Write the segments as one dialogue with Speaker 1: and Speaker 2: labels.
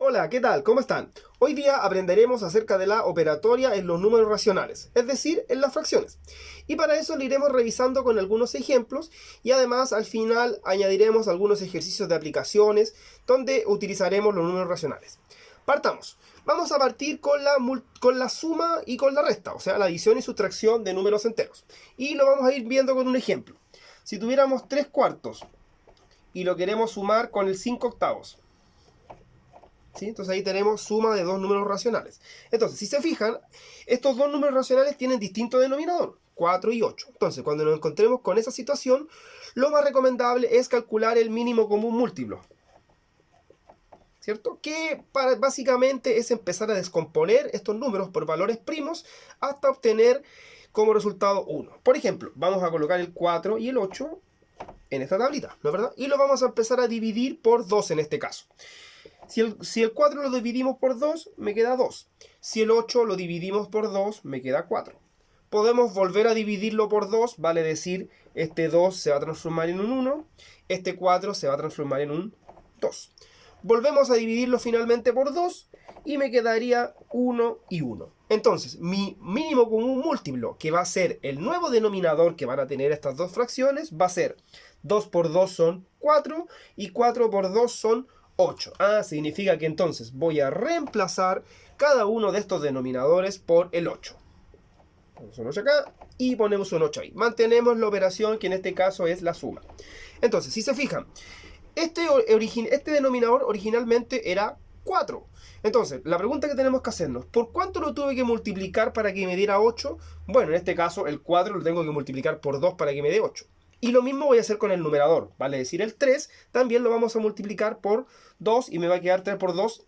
Speaker 1: Hola, ¿qué tal? ¿Cómo están? Hoy día aprenderemos acerca de la operatoria en los números racionales, es decir, en las fracciones. Y para eso lo iremos revisando con algunos ejemplos y además al final añadiremos algunos ejercicios de aplicaciones donde utilizaremos los números racionales. Partamos. Vamos a partir con la suma y con la resta, o sea, la adición y sustracción de números enteros. Y lo vamos a ir viendo con un ejemplo. Si tuviéramos 3 cuartos y lo queremos sumar con el 5 octavos. ¿Sí? Entonces ahí tenemos suma de dos números racionales. Entonces, si se fijan, estos dos números racionales tienen distinto denominador, 4 y 8. Entonces, cuando nos encontremos con esa situación, lo más recomendable es calcular el mínimo común múltiplo. ¿Cierto? Que básicamente es empezar a descomponer estos números por valores primos hasta obtener como resultado 1. Por ejemplo, vamos a colocar el 4 y el 8 en esta tablita, ¿no es verdad? Y lo vamos a empezar a dividir por 2 en este caso. Si el 4 lo dividimos por 2, me queda 2. Si el 8 lo dividimos por 2, me queda 4. Podemos volver a dividirlo por 2, vale decir, este 2 se va a transformar en un 1, este 4 se va a transformar en un 2. Volvemos a dividirlo finalmente por 2 y me quedaría 1 y 1. Entonces, mi mínimo común múltiplo, que va a ser el nuevo denominador que van a tener estas dos fracciones, va a ser 2 por 2 son 4 y 4 por 2 son 8. Significa que entonces voy a reemplazar cada uno de estos denominadores por el 8. Ponemos un 8 acá y ponemos un 8 ahí. Mantenemos la operación que en este caso es la suma. Entonces, si se fijan, este denominador originalmente era 4. Entonces, la pregunta que tenemos que hacernos, ¿por cuánto lo tuve que multiplicar para que me diera 8? Bueno, en este caso el 4 lo tengo que multiplicar por 2 para que me dé 8. Y lo mismo voy a hacer con el numerador, vale decir el 3, también lo vamos a multiplicar por 2 y me va a quedar 3 por 2,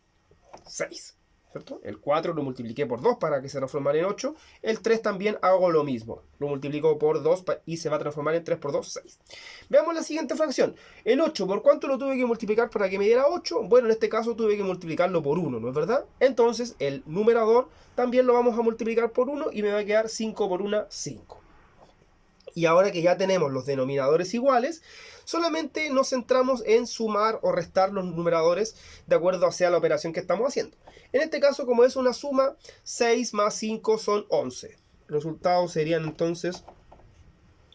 Speaker 1: 6. ¿Cierto? El 4 lo multipliqué por 2 para que se transformara en 8. El 3 también hago lo mismo. Lo multiplico por 2 y se va a transformar en 3 por 2, 6. Veamos la siguiente fracción. El 8, ¿por cuánto lo tuve que multiplicar para que me diera 8? Bueno, en este caso tuve que multiplicarlo por 1, ¿no es verdad? Entonces el numerador también lo vamos a multiplicar por 1 y me va a quedar 5 por 1, 5. Y ahora que ya tenemos los denominadores iguales, solamente nos centramos en sumar o restar los numeradores de acuerdo a la operación que estamos haciendo. En este caso, como es una suma, 6 más 5 son 11. El resultado serían entonces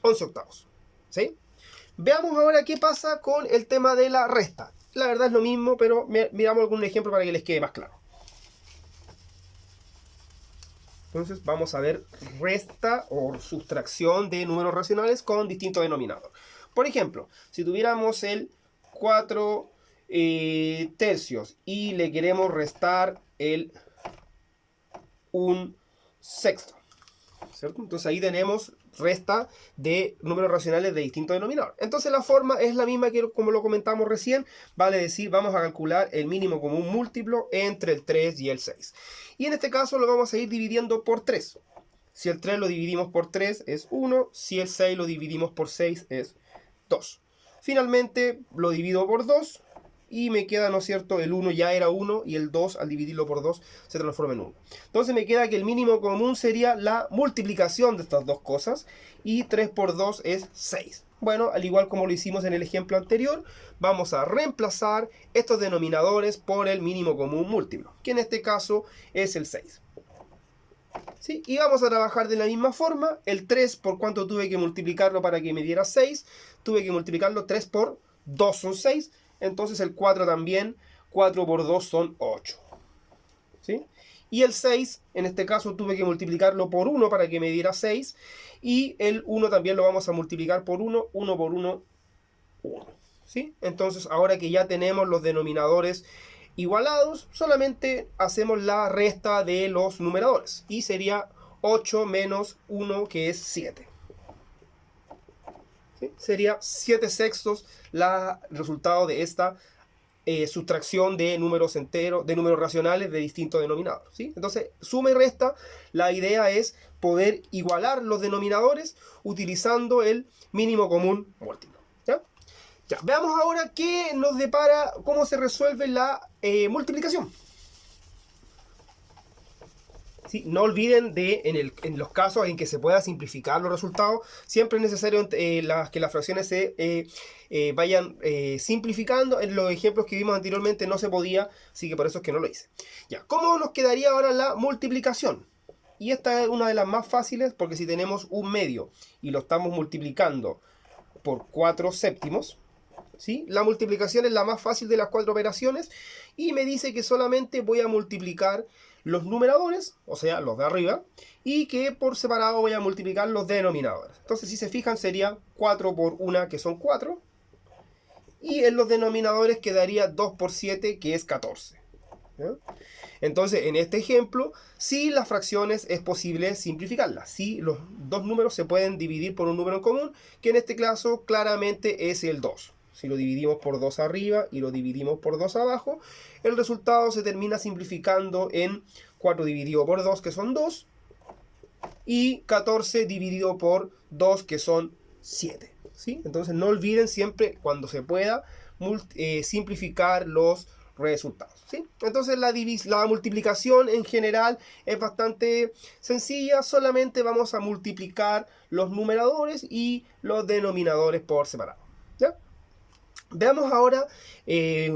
Speaker 1: 11 octavos. ¿Sí? Veamos ahora qué pasa con el tema de la resta. La verdad es lo mismo, pero miramos algún ejemplo para que les quede más claro. Entonces vamos a ver resta o sustracción de números racionales con distinto denominador. Por ejemplo, si tuviéramos el 4 tercios y le queremos restar el 1 sexto, ¿cierto? Entonces ahí tenemos resta de números racionales de distinto denominador. Entonces la forma es la misma que como lo comentamos recién, vale decir, vamos a calcular el mínimo común múltiplo entre el 3 y el 6. Y en este caso lo vamos a ir dividiendo por 3. Si el 3 lo dividimos por 3 es 1, si el 6 lo dividimos por 6 es 2. Finalmente lo divido por 2 y me queda, ¿no es cierto? El 1 ya era 1 y el 2 al dividirlo por 2 se transforma en 1. Entonces me queda que el mínimo común sería la multiplicación de estas dos cosas y 3 por 2 es 6. Bueno, al igual como lo hicimos en el ejemplo anterior, vamos a reemplazar estos denominadores por el mínimo común múltiplo, que en este caso es el 6. ¿Sí? Y vamos a trabajar de la misma forma. El 3, ¿por cuánto tuve que multiplicarlo para que me diera 6? Tuve que multiplicarlo 3 por 2 son 6. Entonces el 4 también, 4 por 2 son 8. ¿Sí? Y el 6, en este caso tuve que multiplicarlo por 1 para que me diera 6. Y el 1 también lo vamos a multiplicar por 1, 1 por 1, 1. ¿Sí? Entonces ahora que ya tenemos los denominadores igualados, solamente hacemos la resta de los numeradores. Y sería 8 menos 1, que es 7. ¿Sí? Sería 7 sextos el resultado de esta sustracción de números enteros, de números racionales de distintos denominadores. ¿Sí? Entonces, suma y resta, la idea es poder igualar los denominadores utilizando el mínimo común múltiplo. ¿Ya? Ya, veamos ahora qué nos depara, cómo se resuelve la multiplicación. ¿Sí? No olviden en los casos en que se pueda simplificar los resultados, siempre es necesario que las fracciones se vayan simplificando. En los ejemplos que vimos anteriormente no se podía, así que por eso es que no lo hice. Ya, ¿cómo nos quedaría ahora la multiplicación? Y esta es una de las más fáciles, porque si tenemos un medio y lo estamos multiplicando por 4 séptimos, ¿sí? La multiplicación es la más fácil de las 4 operaciones y me dice que solamente voy a multiplicar los numeradores, o sea, los de arriba, y que por separado voy a multiplicar los denominadores. Entonces, si se fijan, sería 4 por 1, que son 4, y en los denominadores quedaría 2 por 7, que es 14. ¿Ya? Entonces, en este ejemplo, sí las fracciones es posible simplificarlas. Sí, los dos números se pueden dividir por un número en común, que en este caso claramente es el 2. Si lo dividimos por 2 arriba y lo dividimos por 2 abajo, el resultado se termina simplificando en 4 dividido por 2, que son 2, y 14 dividido por 2, que son 7. ¿Sí? Entonces no olviden siempre, cuando se pueda, simplificar los resultados. ¿Sí? Entonces la multiplicación en general es bastante sencilla, solamente vamos a multiplicar los numeradores y los denominadores por separado. ¿Ya? Veamos ahora,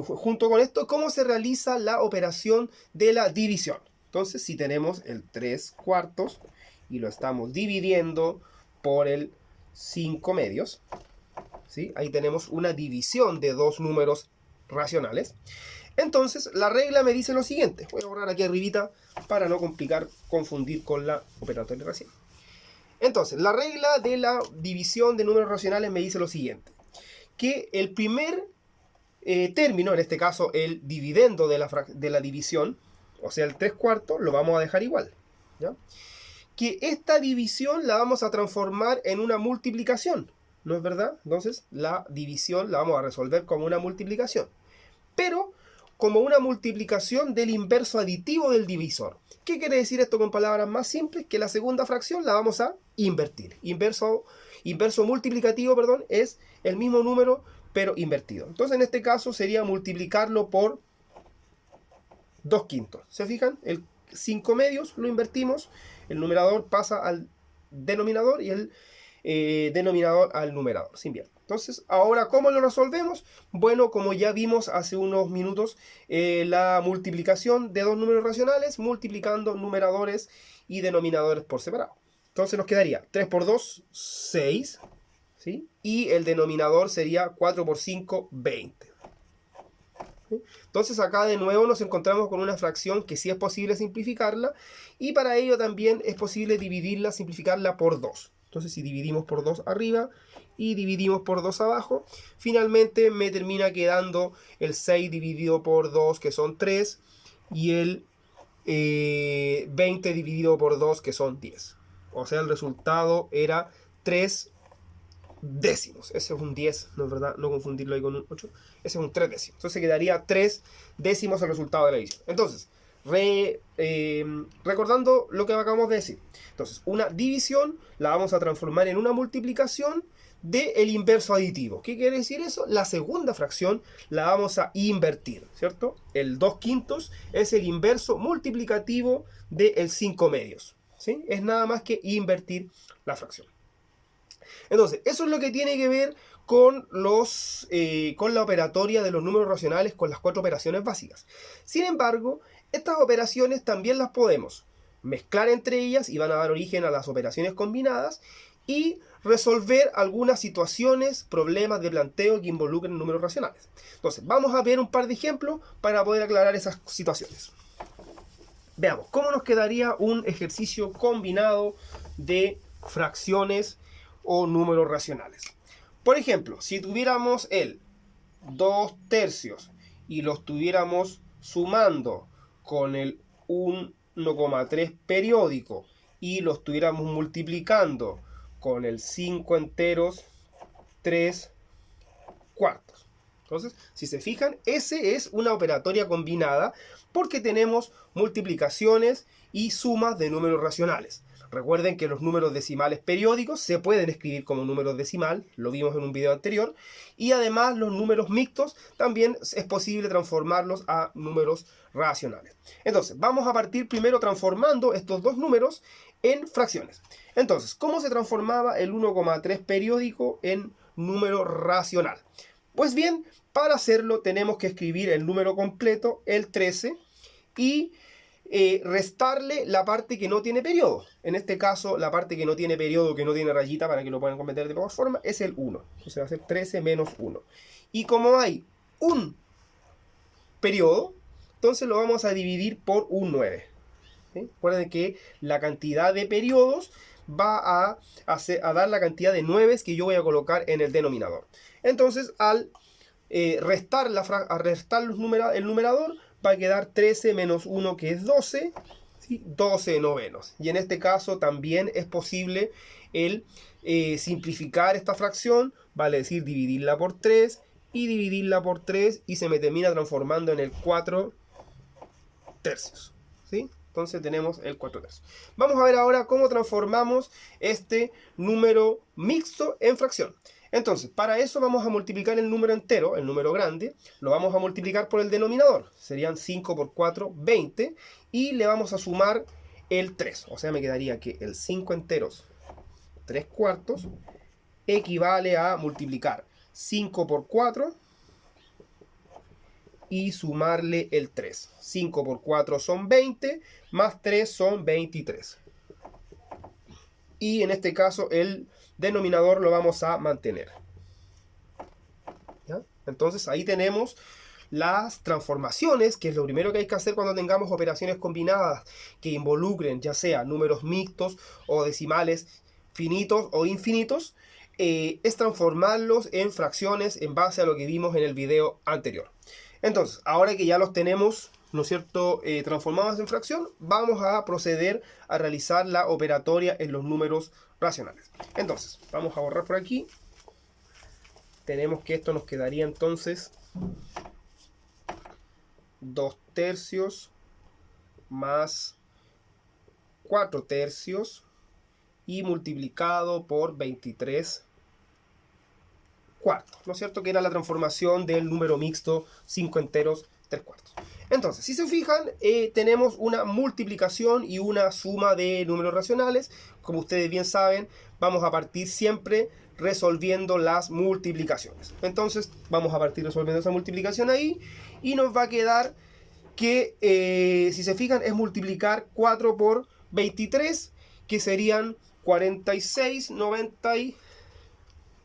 Speaker 1: junto con esto, cómo se realiza la operación de la división. Entonces, si tenemos el 3 cuartos y lo estamos dividiendo por el 5 medios, ¿sí? Ahí tenemos una división de dos números racionales. Entonces, la regla me dice lo siguiente. Voy a borrar aquí arribita para no confundir con la operatoria recién. Entonces, la regla de la división de números racionales me dice lo siguiente. Que el primer término, en este caso el dividendo de la división, o sea el 3 cuartos, lo vamos a dejar igual. ¿Ya? Que esta división la vamos a transformar en una multiplicación, ¿no es verdad? Entonces la división la vamos a resolver como una multiplicación, pero como una multiplicación del inverso aditivo del divisor. ¿Qué quiere decir esto con palabras más simples? Que la segunda fracción la vamos a invertir. Inverso multiplicativo, perdón, es el mismo número pero invertido. Entonces en este caso sería multiplicarlo por 2 quintos. ¿Se fijan? El 5 medios lo invertimos, el numerador pasa al denominador y el denominador al numerador. Se invierte. Entonces, ahora, ¿cómo lo resolvemos? Bueno, como ya vimos hace unos minutos, la multiplicación de dos números racionales, multiplicando numeradores y denominadores por separado. Entonces nos quedaría 3 por 2, 6, ¿sí? Y el denominador sería 4 por 5, 20. ¿Sí? Entonces acá de nuevo nos encontramos con una fracción que sí es posible simplificarla, y para ello también es posible dividirla, simplificarla por 2. Entonces si dividimos por 2 arriba y dividimos por 2 abajo, finalmente me termina quedando el 6 dividido por 2, que son 3, y el 20 dividido por 2, que son 10. O sea, el resultado era 3 décimos. Ese es un 10, ¿no es verdad? No confundirlo ahí con un 8. Ese es un 3 décimos. Entonces quedaría 3 décimos el resultado de la división. Entonces, recordando lo que acabamos de decir. Entonces, una división la vamos a transformar en una multiplicación del inverso aditivo. ¿Qué quiere decir eso? La segunda fracción la vamos a invertir, ¿cierto? El 2 quintos es el inverso multiplicativo del 5 medios. ¿Sí? Es nada más que invertir la fracción. Entonces, eso es lo que tiene que ver con la operatoria de los números racionales, con las 4 operaciones básicas. Sin embargo, estas operaciones también las podemos mezclar entre ellas y van a dar origen a las operaciones combinadas y resolver algunas situaciones, problemas de planteo que involucren números racionales. Entonces, vamos a ver un par de ejemplos para poder aclarar esas situaciones. Veamos, ¿cómo nos quedaría un ejercicio combinado de fracciones o números racionales? Por ejemplo, si tuviéramos el 2 tercios y lo estuviéramos sumando con el 1,3 periódico y lo estuviéramos multiplicando con el 5 enteros 3 cuartos. Entonces, si se fijan, ese es una operatoria combinada porque tenemos multiplicaciones y sumas de números racionales. Recuerden que los números decimales periódicos se pueden escribir como números decimal, lo vimos en un video anterior, y además los números mixtos también es posible transformarlos a números racionales. Entonces, vamos a partir primero transformando estos dos números en fracciones. Entonces, ¿cómo se transformaba el 1,3 periódico en número racional? Pues bien, para hacerlo tenemos que escribir el número completo, el 13, y restarle la parte que no tiene periodo. En este caso, la parte que no tiene periodo, que no tiene rayita, para que lo puedan comprender de mejor forma, es el 1. Entonces va a ser 13 menos 1. Y como hay un periodo, entonces lo vamos a dividir por un 9. ¿Sí? Recuerden que la cantidad de periodos va a dar la cantidad de 9 que yo voy a colocar en el denominador. Entonces, al restar el numerador, va a quedar 13 menos 1, que es 12, ¿sí? 12 novenos. Y en este caso también es posible el simplificar esta fracción, vale decir dividirla por 3 y dividirla por 3, y se me termina transformando en el 4 tercios. ¿Sí? Entonces tenemos el 4 tercios. Vamos a ver ahora cómo transformamos este número mixto en fracción. Entonces, para eso vamos a multiplicar el número entero, el número grande, lo vamos a multiplicar por el denominador. Serían 5 por 4, 20, y le vamos a sumar el 3. O sea, me quedaría que el 5 enteros, 3 cuartos, equivale a multiplicar 5 por 4 y sumarle el 3. 5 por 4 son 20, más 3 son 23. Y en este caso el denominador lo vamos a mantener. ¿Ya? Entonces ahí tenemos las transformaciones, que es lo primero que hay que hacer cuando tengamos operaciones combinadas que involucren ya sea números mixtos o decimales finitos o infinitos, es transformarlos en fracciones en base a lo que vimos en el video anterior. Entonces, ahora que ya los tenemos, ¿no es cierto?, transformados en fracción, vamos a proceder a realizar la operatoria en los números racionales. Entonces, vamos a borrar por aquí. Tenemos que esto nos quedaría entonces 2 tercios más 4 tercios y multiplicado por 23 cuartos, ¿no es cierto?, que era la transformación del número mixto 5 enteros 3 cuartos. Entonces, si se fijan, tenemos una multiplicación y una suma de números racionales. Como ustedes bien saben, vamos a partir siempre resolviendo las multiplicaciones. Entonces, vamos a partir resolviendo esa multiplicación ahí, y nos va a quedar que, si se fijan, es multiplicar 4 por 23, que serían 46, 90 y...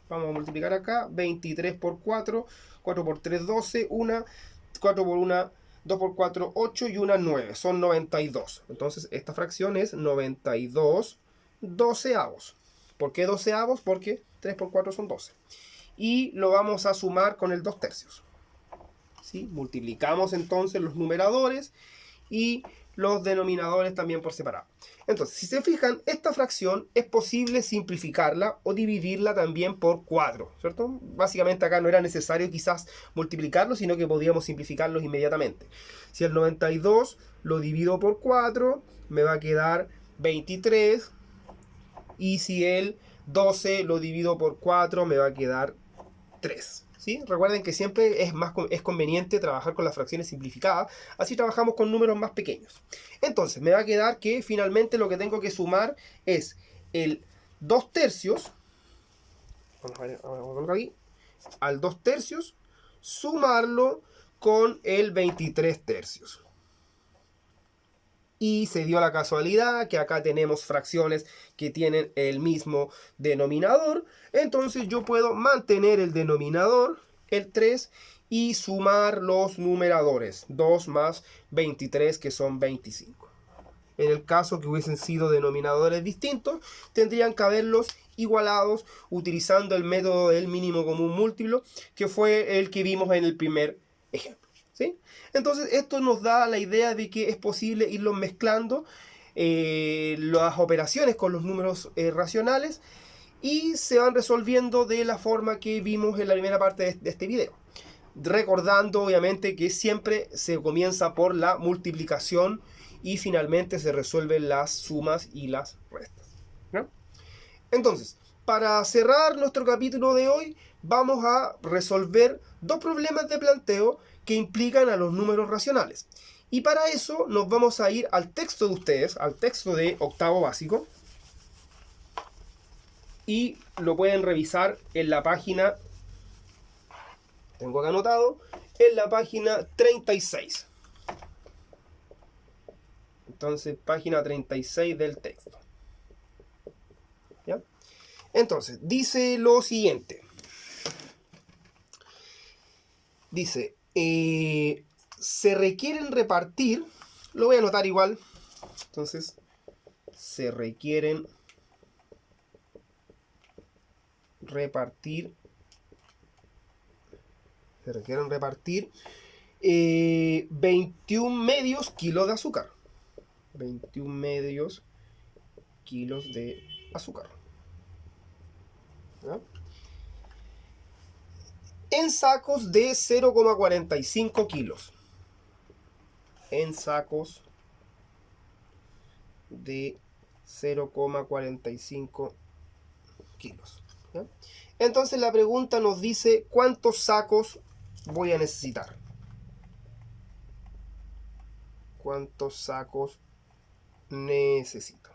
Speaker 1: Vamos a multiplicar acá, 23 por 4, 4 por 3, 12, 4 por 1, 2 por 4, 8 y 1, 9. Son 92. Entonces esta fracción es 92 doceavos. ¿Por qué doceavos? Porque 3 por 4 son 12. Y lo vamos a sumar con el 2 tercios. ¿Sí? Multiplicamos entonces los numeradores y los denominadores también por separado. Entonces, si se fijan, esta fracción es posible simplificarla o dividirla también por 4, ¿cierto? Básicamente acá no era necesario quizás multiplicarlo, sino que podíamos simplificarlos inmediatamente. Si el 92 lo divido por 4, me va a quedar 23. Y si el 12 lo divido por 4, me va a quedar 3. ¿Sí? Recuerden que siempre es conveniente trabajar con las fracciones simplificadas, así trabajamos con números más pequeños. Entonces me va a quedar que finalmente lo que tengo que sumar es el 2 tercios, vamos a colocar aquí, al 2 tercios, sumarlo con el 23 tercios. Y se dio la casualidad que acá tenemos fracciones que tienen el mismo denominador. Entonces yo puedo mantener el denominador, el 3, y sumar los numeradores. 2 más 23, que son 25. En el caso que hubiesen sido denominadores distintos, tendrían que haberlos igualados utilizando el método del mínimo común múltiplo, que fue el que vimos en el primer ejemplo. ¿Sí? Entonces esto nos da la idea de que es posible irlos mezclando las operaciones con los números racionales, y se van resolviendo de la forma que vimos en la primera parte de este video. Recordando obviamente que siempre se comienza por la multiplicación y finalmente se resuelven las sumas y las restas, ¿no? Entonces, para cerrar nuestro capítulo de hoy, vamos a resolver dos problemas de planteo que implican a los números racionales. Y para eso nos vamos a ir al texto de ustedes, al texto de octavo básico, y lo pueden revisar en la página, tengo acá anotado, en la página 36. Entonces, página 36 del texto. ¿Ya? Entonces, dice lo siguiente. Dice, se requieren repartir, lo voy a anotar igual, entonces, se requieren repartir 21 medios kilos de azúcar. 21 medios kilos de azúcar. ¿Ya? En sacos de 0,45 kilos. En sacos de 0,45 kilos. ¿Ya? Entonces la pregunta nos dice cuántos sacos voy a necesitar. ¿Cuántos sacos necesito?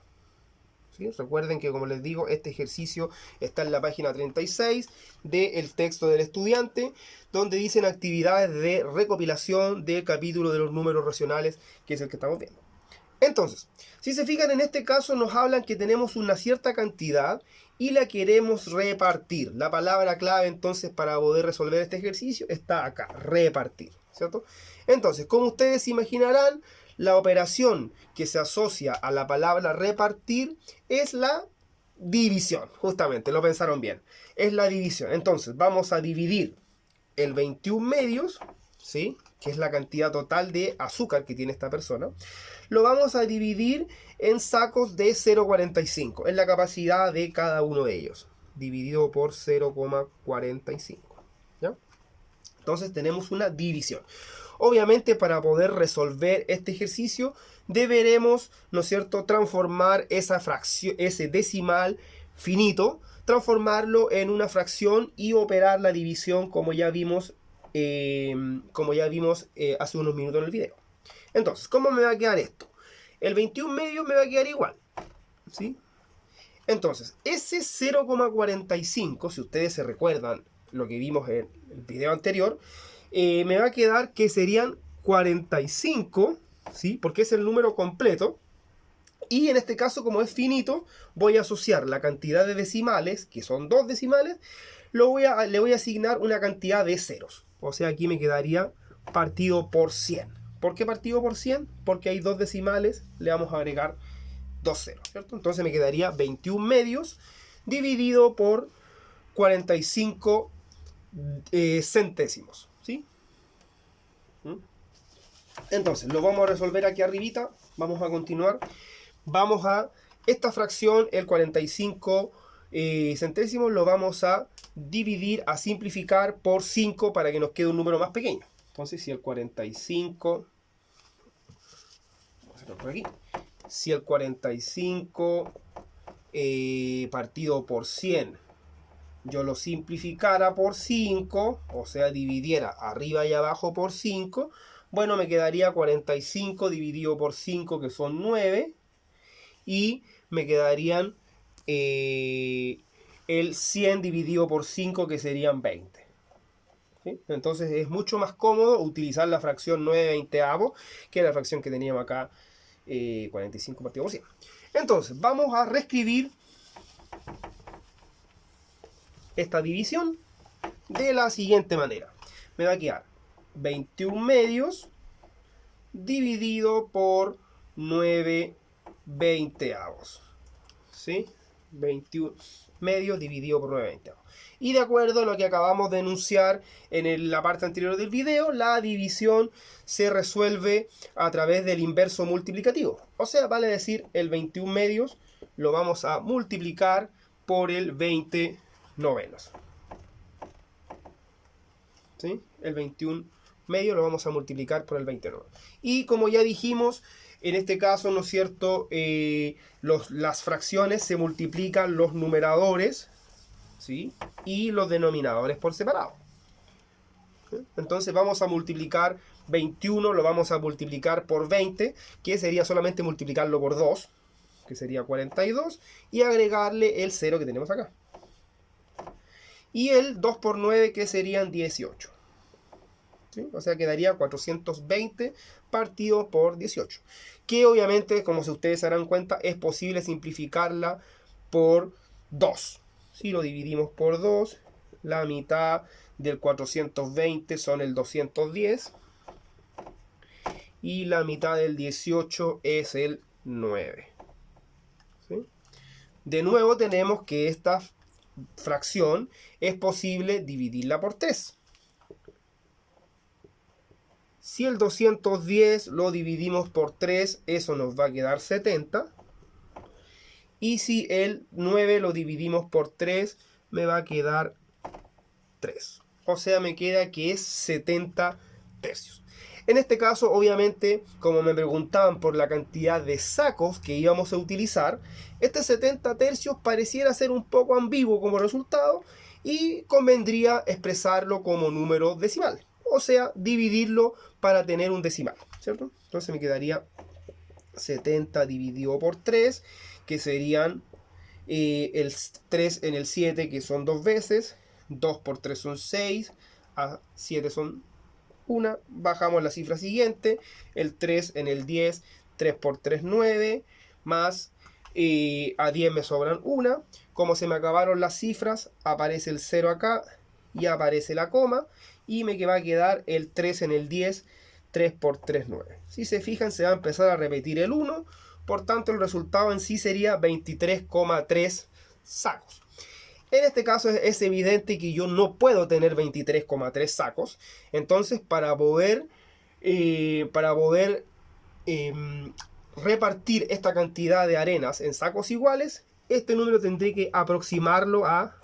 Speaker 1: ¿Sí? Recuerden que, como les digo, este ejercicio está en la página 36 del texto del estudiante, donde dicen actividades de recopilación del capítulo de los números racionales, que es el que estamos viendo. Entonces, si se fijan, en este caso nos hablan que tenemos una cierta cantidad y la queremos repartir. La palabra clave entonces para poder resolver este ejercicio está acá, repartir, ¿cierto? Entonces, como ustedes imaginarán, la operación que se asocia a la palabra repartir es la división. Justamente, lo pensaron bien. Es la división. Entonces, vamos a dividir el 21 medios, ¿sí?, que es la cantidad total de azúcar que tiene esta persona. Lo vamos a dividir en sacos de 0,45. Es la capacidad de cada uno de ellos. Dividido por 0,45. ¿Ya? Entonces tenemos una división. Obviamente, para poder resolver este ejercicio deberemos, ¿no es cierto?, transformar esa fracción, ese decimal finito, transformarlo en una fracción y operar la división como ya vimos hace unos minutos en el video. Entonces, ¿cómo me va a quedar esto? El 21 medios me va a quedar igual, ¿sí? Entonces, ese 0,45, si ustedes se recuerdan lo que vimos en el video anterior, me va a quedar que serían 45, ¿sí?, porque es el número completo. Y en este caso, como es finito, voy a asociar la cantidad de decimales, que son 2 decimales, le voy a asignar una cantidad de ceros. O sea, aquí me quedaría partido por 100. ¿Por qué partido por 100? Porque hay 2 decimales, le vamos a agregar 2 ceros, ¿cierto? Entonces me quedaría 21 medios dividido por 45 centésimos, ¿sí? Entonces, lo vamos a resolver aquí arribita. Vamos a continuar. Vamos a esta fracción, el 45 centésimos, lo vamos a dividir, a simplificar por 5 para que nos quede un número más pequeño. Entonces, si el 45, vamos a hacerlo por aquí, si el 45 partido por 100 yo lo simplificara por 5, o sea, dividiera arriba y abajo por 5, bueno, me quedaría 45 dividido por 5, que son 9, y me quedarían el 100 dividido por 5, que serían 20. ¿Sí? Entonces es mucho más cómodo utilizar la fracción 9/20, que la fracción que teníamos acá, 45 partido por 100. Entonces, vamos a reescribir esta división de la siguiente manera. Me va a quedar 21 medios dividido por 9/20. ¿Sí? 21 medios dividido por 9/20. Y de acuerdo a lo que acabamos de enunciar en la parte anterior del video, la división se resuelve a través del inverso multiplicativo. O sea, vale decir, el 21 medios lo vamos a multiplicar por el 20 novenos. ¿Sí? El 21 medio lo vamos a multiplicar por el 29. Y como ya dijimos, en este caso, ¿no es cierto? Las fracciones se multiplican los numeradores, ¿sí? Y los denominadores por separado. ¿Sí? Entonces vamos a multiplicar 21, lo vamos a multiplicar por 20, que sería solamente multiplicarlo por 2, que sería 42, y agregarle el 0 que tenemos acá. Y el 2 por 9, que serían 18. ¿Sí? O sea, quedaría 420 partido por 18. Que obviamente, como si ustedes se darán cuenta, es posible simplificarla por 2. Si lo dividimos por 2, la mitad del 420 son el 210. Y la mitad del 18 es el 9. ¿Sí? De nuevo tenemos que esta fracción es posible dividirla por 3. Si el 210 lo dividimos por 3, eso nos va a quedar 70. Y si el 9 lo dividimos por 3, me va a quedar 3. O sea, me queda que es 70 tercios. En este caso, obviamente, como me preguntaban por la cantidad de sacos que íbamos a utilizar, este 70 tercios pareciera ser un poco ambiguo como resultado y convendría expresarlo como número decimal. O sea, dividirlo para tener un decimal, ¿cierto? Entonces me quedaría 70 dividido por 3, que serían el 3 en el 7, que son 2 veces, 2 por 3 son 6, a 7 son 1, bajamos la cifra siguiente, el 3 en el 10, 3 por 3, 9, más a 10 me sobran 1, como se me acabaron las cifras, aparece el 0 acá y aparece la coma, y me va a quedar el 3 en el 10, 3 por 3, 9. Si se fijan, se va a empezar a repetir el 1, por tanto el resultado en sí sería 23,3 sacos. En este caso es evidente que yo no puedo tener 23,3 sacos. Entonces, para poder repartir esta cantidad de arenas en sacos iguales, este número tendré que aproximarlo a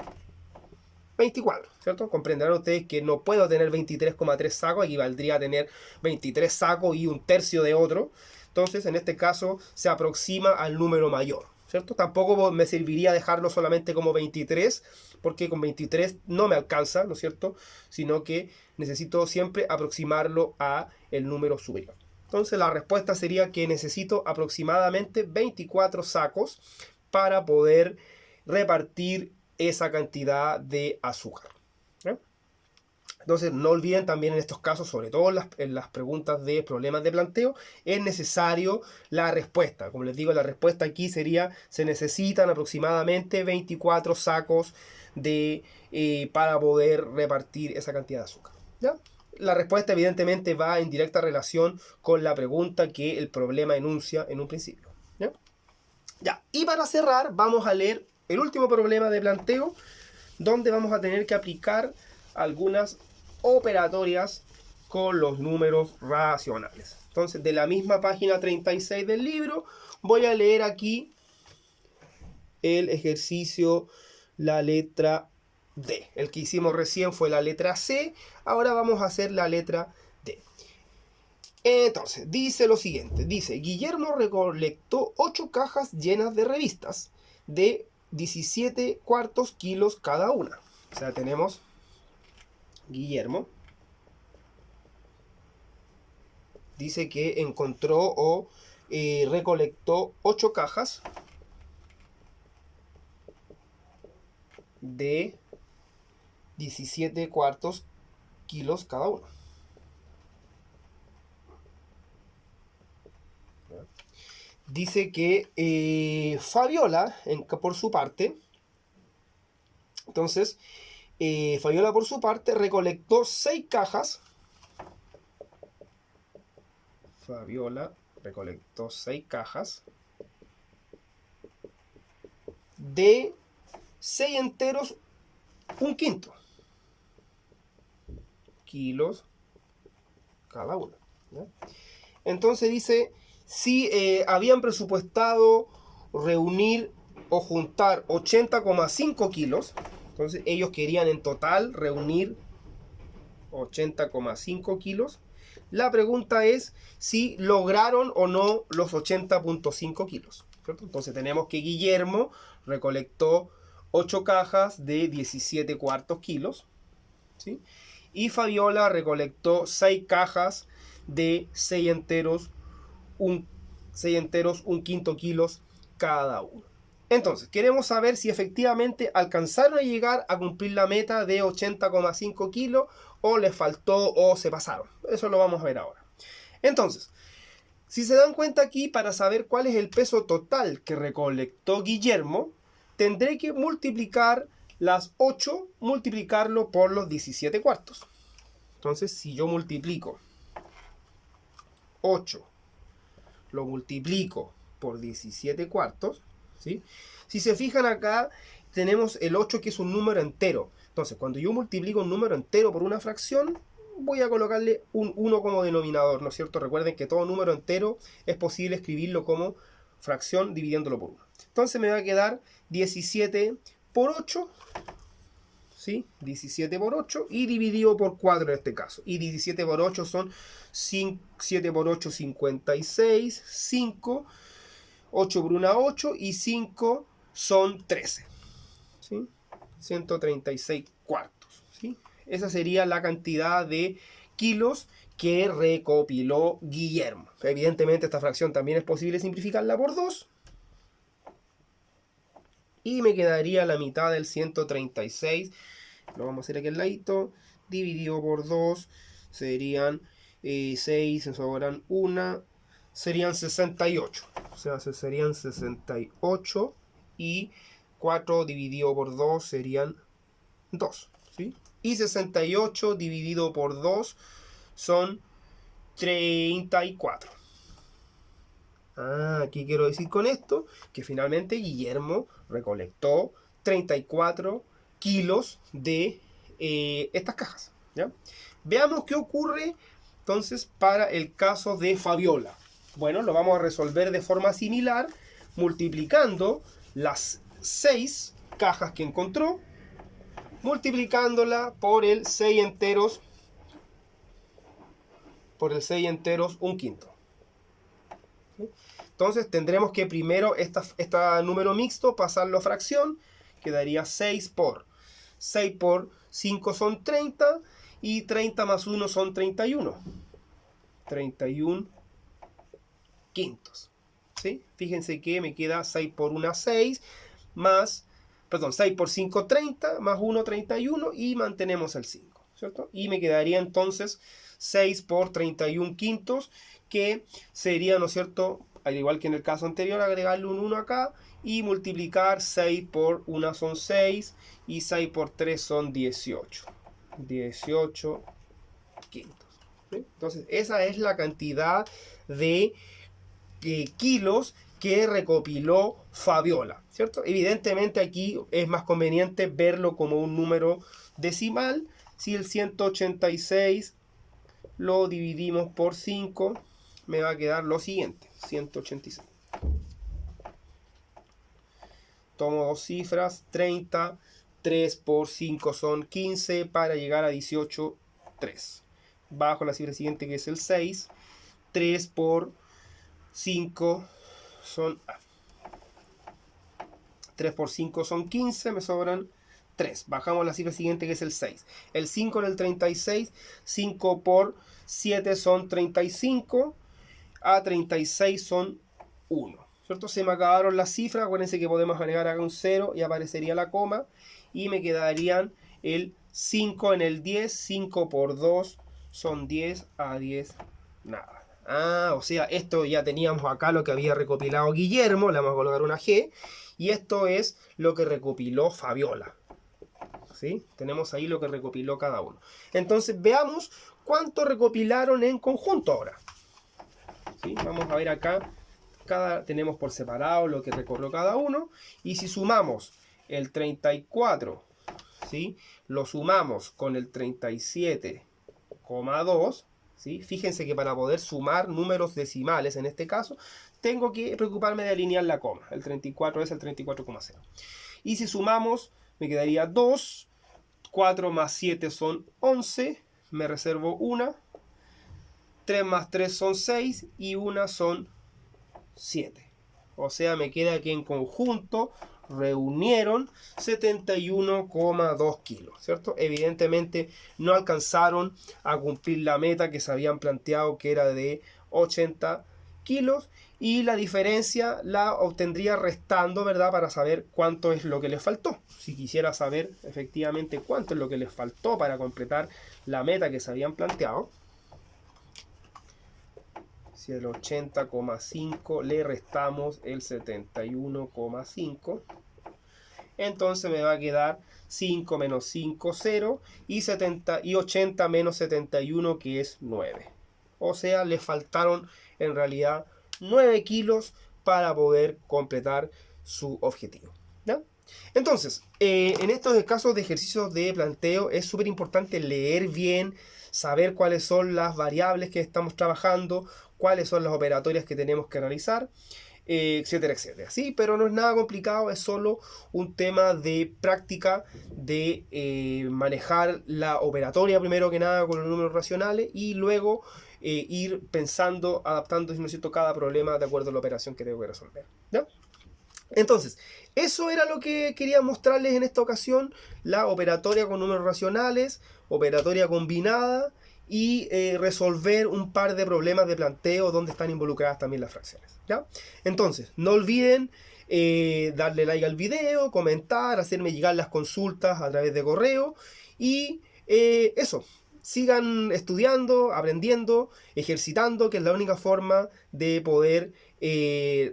Speaker 1: 24, ¿cierto? Comprenderán ustedes que no puedo tener 23,3 sacos, equivaldría a tener 23 sacos y un tercio de otro. Entonces, en este caso, se aproxima al número mayor, ¿cierto? Tampoco me serviría dejarlo solamente como 23, porque con 23 no me alcanza, ¿no es cierto? Sino que necesito siempre aproximarlo a el número superior. Entonces, la respuesta sería que necesito aproximadamente 24 sacos para poder repartir esa cantidad de azúcar. ¿Eh? Entonces, no olviden también en estos casos, sobre todo en las preguntas de problemas de planteo, es necesario la respuesta. Como les digo, la respuesta aquí sería, se necesitan aproximadamente 24 sacos para poder repartir esa cantidad de azúcar. ¿Ya? La respuesta evidentemente va en directa relación con la pregunta que el problema enuncia en un principio. ¿Ya? Ya. Y para cerrar, vamos a leer el último problema de planteo, donde vamos a tener que aplicar algunas operatorias con los números racionales. Entonces, de la misma página 36 del libro, voy a leer aquí el ejercicio, la letra D. El que hicimos recién fue la letra C, ahora vamos a hacer la letra D. Entonces, dice lo siguiente, dice, Guillermo recolectó 8 cajas llenas de revistas de 17 cuartos kilos cada una. O sea, tenemos Guillermo. Dice que encontró o recolectó 8 cajas de 17 cuartos kilos cada una. Dice que Fabiola, por su parte, entonces, Fabiola por su parte recolectó 6 cajas. Fabiola recolectó 6 cajas de 6 enteros, un quinto kilos cada una, ¿ya? Entonces dice, si habían presupuestado reunir o juntar 80,5 kilos, entonces ellos querían en total reunir 80,5 kilos. La pregunta es si lograron o no los 80,5 kilos, ¿cierto? Entonces tenemos que Guillermo recolectó 8 cajas de 17 cuartos kilos, ¿sí? Y Fabiola recolectó 6 cajas de 6 enteros, un quinto kilos cada uno. Entonces, queremos saber si efectivamente alcanzaron a llegar a cumplir la meta de 80,5 kilos o les faltó o se pasaron. Eso lo vamos a ver ahora. Entonces, si se dan cuenta aquí, para saber cuál es el peso total que recolectó Guillermo, tendré que multiplicar las 8, multiplicarlo por los 17 cuartos. Entonces, si yo multiplico 8, lo multiplico por 17 cuartos, ¿sí? Si se fijan acá, tenemos el 8 que es un número entero. Entonces, cuando yo multiplico un número entero por una fracción, voy a colocarle un 1 como denominador, ¿no es cierto? Recuerden que todo número entero es posible escribirlo como fracción dividiéndolo por 1. Entonces me va a quedar 17 por 8, ¿sí? 17 por 8 y dividido por 4 en este caso. Y 17 por 8 son 7 por 8, 56, 5, 8 por 1, 8 y 5 son 13, ¿sí? 136 cuartos, ¿sí? Esa sería la cantidad de kilos que recopiló Guillermo. Evidentemente esta fracción también es posible simplificarla por 2. Y me quedaría la mitad del 136. Lo vamos a hacer aquí al ladito. Dividido por 2 serían 6, se sobran 1. Serían 68. O sea, serían 68. Y 4 dividido por 2 serían 2. ¿Sí? Y 68 dividido por 2 son 34. Aquí quiero decir con esto que finalmente Guillermo recolectó 34 kilos de estas cajas, ¿ya? Veamos qué ocurre entonces para el caso de Fabiola. Bueno, lo vamos a resolver de forma similar, multiplicando las 6 cajas que encontró, multiplicándola por el 6 enteros, un quinto. Entonces tendremos que primero este número mixto pasarlo a fracción. Quedaría 6 por 5 son 30 y 30 más 1 son 31. 31 quintos. ¿Sí? Fíjense que me queda 6 por 1, 6, más, perdón, 6 por 5, 30, más 1, 31 y mantenemos el 5, ¿cierto? Y me quedaría entonces 6 por 31 quintos, que sería, ¿no es cierto?, al igual que en el caso anterior, agregarle un 1 acá y multiplicar 6 por 1 son 6 y 6 por 3 son 18. 18 quintos. ¿Sí? Entonces, esa es la cantidad de kilos que recopiló Fabiola, ¿cierto? Evidentemente aquí es más conveniente verlo como un número decimal. Si el 186 lo dividimos por 5, me va a quedar lo siguiente, 186. Tomo dos cifras, 30, 3 por 5 son 15 para llegar a 18, 3. Bajo la cifra siguiente que es el 6, 3 por 5 son 3 por 5 son 15, me sobran 3. Bajamos la cifra siguiente que es el 6. El 5 en el 36, 5 por 7 son 35, a 36 son 1. ¿Cierto? Se me acabaron las cifras, acuérdense que podemos agregar acá un 0 y aparecería la coma. Y me quedarían el 5 en el 10, 5 por 2 son 10, a 10 nada. O sea, esto ya teníamos acá lo que había recopilado Guillermo, le vamos a colocar una G, y esto es lo que recopiló Fabiola. ¿Sí? Tenemos ahí lo que recopiló cada uno. Entonces veamos cuánto recopilaron en conjunto ahora. ¿Sí? Vamos a ver acá, tenemos por separado lo que recorrió cada uno, y si sumamos el 34, ¿sí?, lo sumamos con el 37,2, ¿sí? Fíjense que para poder sumar números decimales, en este caso, tengo que preocuparme de alinear la coma. El 34 es el 34,0. Y si sumamos, me quedaría 2, 4 más 7 son 11, me reservo una. 3 más 3 son 6 y una son 7. O sea, me queda que en conjunto reunieron 71,2 kilos, ¿cierto? Evidentemente no alcanzaron a cumplir la meta que se habían planteado, que era de 80 kilos, y la diferencia la obtendría restando, ¿verdad? Para saber cuánto es lo que les faltó. Si quisiera saber efectivamente cuánto es lo que les faltó para completar la meta que se habían planteado, si el 80,5 le restamos el 71,5, entonces me va a quedar 5 menos 5, 0, y 80 menos 71, que es 9. O sea, le faltaron en realidad 9 kilos para poder completar su objetivo, ¿ya? Entonces, en estos casos de ejercicios de planteo es súper importante leer bien, saber cuáles son las variables que estamos trabajando, cuáles son las operatorias que tenemos que realizar, etcétera, etcétera. Sí, pero no es nada complicado, es solo un tema de práctica, de manejar la operatoria primero que nada con los números racionales y luego ir pensando, adaptando, ¿no es cierto?, cada problema de acuerdo a la operación que tengo que resolver, ¿ya? Entonces, eso era lo que quería mostrarles en esta ocasión, la operatoria con números racionales, operatoria combinada y resolver un par de problemas de planteo donde están involucradas también las fracciones, ¿ya? Entonces, no olviden darle like al video, comentar, hacerme llegar las consultas a través de correo y eso. Sigan estudiando, aprendiendo, ejercitando, que es la única forma de poder,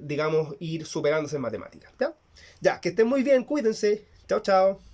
Speaker 1: digamos, ir superándose en matemáticas, ¿ya? Ya, que estén muy bien, cuídense. Chao, chao.